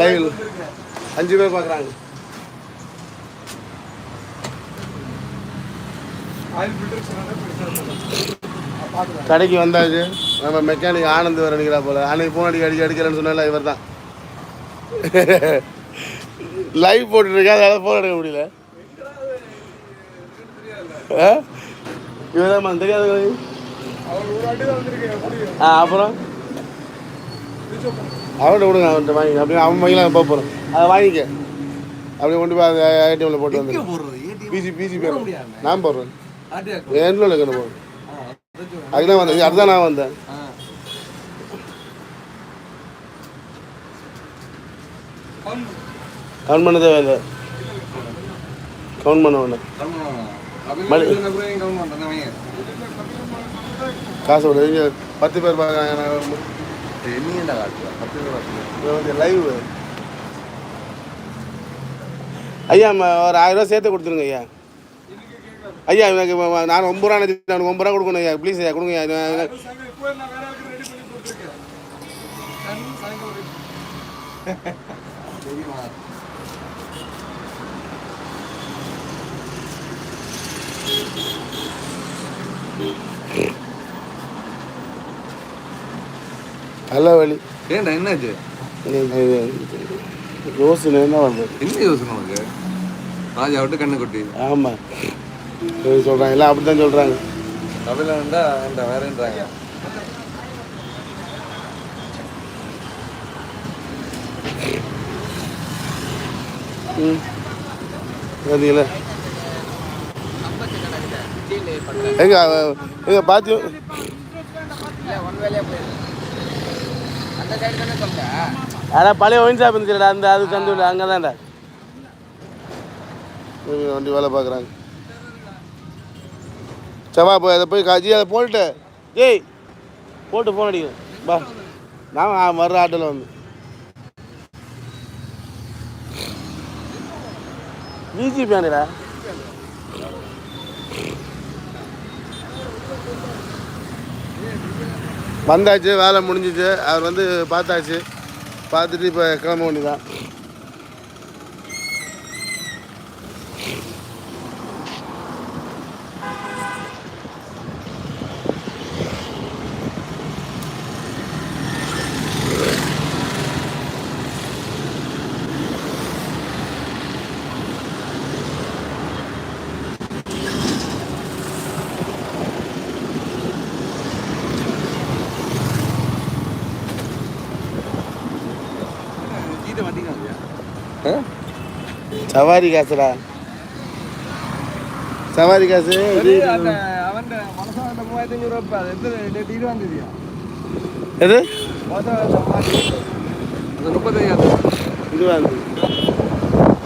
Live 5 பேர் பார்க்குறாங்க. கடைக்கு வந்தாச்சு. நம்ம மெக்கானிக் ஆனந்த் வர நிற்கிறா போல. அன்னைக்கு ஃபோன் அடிக்கிறேன்னு சொன்னால இவர் தான் லைவ் போட்டுருக்கா, அதனால ஃபோன் எடுக்க முடியல. இவதான் தெரியாது. அப்புறம் அவன்கிட்ட கொடுங்க, அவன்கிட்ட வாங்கி அப்படியே அவன் வாங்கிலாம் போக போகிறோம். அதை வாங்கிக்க அப்படியே கொண்டு போய் அதை ஏடிஎம்ல போட்டு வந்து பிசி பேர் நான் போடுறேன். என்ன இருக்கணும் போகிறேன், அதுதான் வந்தேன். அதுதான் நான் வந்தேன். கவுண்ட் பண்ண தேவையில்லை, கவுண்ட் பண்ண வேண்டாம். காசு விட 10 பேர் பார்க்குறாங்க. லைவ் ஐயா ஒரு 1000 ரூபா சேர்த்து கொடுத்துருங்க ஐயா. ஐயா எனக்கு நான் 9 ரூபா நினச்சி, நான் 9 ரூபா கொடுக்கணும் ஐயா, ப்ளீஸ் ஐயா கொடுங்க ஐயா. நல்ல வழி. ஏன்டா என்னாச்சு? யோசனை என்ன பண்ணுறது? என்ன யோசனை உனக்கு? ராஜா விட்டு கண்ணு கொட்டி. ஆமாம் சொல்கிறாங்க, எல்லாம் அப்படி தான் சொல்கிறாங்க. தமிழ்நாண்டா வேறேன்றாங்க. பார்த்தீங்களா எங்க பாத்தி அதான் பழைய ஒயின் ஷாப் இருந்துச்சுடா, அந்த அது சந்து அங்கே தான்டா வண்டி வேலை பார்க்குறாங்க. சவா போய் அதை போய் காய்ச்சி அதை போட்டு ஏய் போட்டு ஃபோன் அடிக்கிறேன் பா. நான் வர்ற ஆட்டோவில் வந்து பிஜிபி ஆனடா வந்தாச்சு, வேலை முடிஞ்சிச்சு. அவர் வந்து பார்த்தாச்சு, பார்த்துட்டு இப்போ கிளம்ப வேண்டியதான். சவாரி காசுடா, சவாரி காசு. எது 20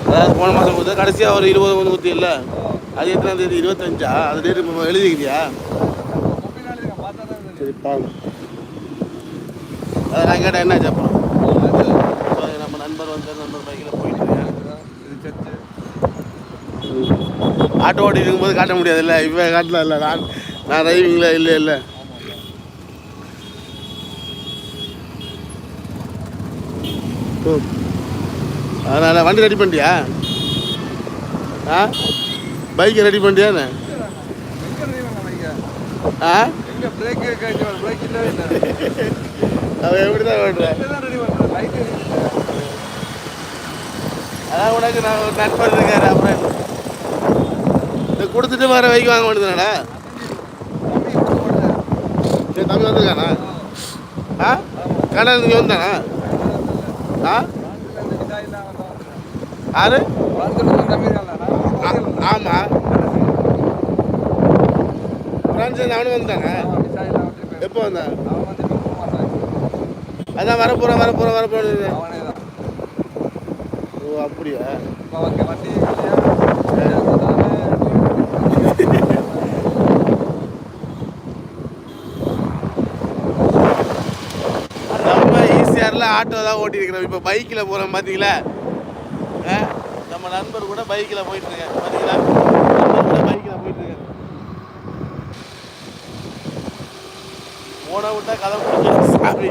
அதாவது போன மாதம் கொடுத்தா கடைசியாக ஒரு 20 வந்து கொடுத்து இல்லை, அது எத்தனாம் தேதி? 25ஆ? அது டேட்டு எழுதிக்கிறியா? சரி பாருங்க. அதை நான் கேட்டேன் என்னாச்சு அப்புறம். நம்ம நண்பர் நண்பர் பைக்கில் போயிட்டு ஆட்டோ ஓட்டி இருக்கும்போது காட்ட முடியாதுல்ல, இப்போ காட்டலாம் இல்லை. நான் டிரைவிங்கில் இல்லை. அதனால் வண்டி ரெடி பண்ணிட்டியா? பைக்கை ரெடி பண்ணிட்டியாண்ணே? அவன் எப்படி தான் ஓட்டுறேன்? அதான் உனக்கு நான் ஒரு நண்பர் இருக்காரு, அப்புறம் இதை கொடுத்துட்டு வர பைக் வாங்க வேண்டியதுனாடா. சரி தம்பி வந்துருக்கானா? கடை இங்கே வந்தானா? யாரு? ஆமாம் ஃப்ரெண்ட்ஸ் அவனு வந்துட்டாங்க. எப்போ வந்தான்? அதான் வரப்போகிறேன். ஓ அப்படியா? நம்ம ஈஸியாரில் ஆட்டோ தான் ஓட்டியிருக்கிறோம். இப்போ பைக்கில் போகிறோம் பார்த்தீங்களா? நம்ம நண்பர் கூட பைக்கில் போயிட்டுருக்கேன் பார்த்தீங்களா? பைக்கில் போயிட்டுருக்கேன். போன விட்டா கதை முடிஞ்சு சாமி.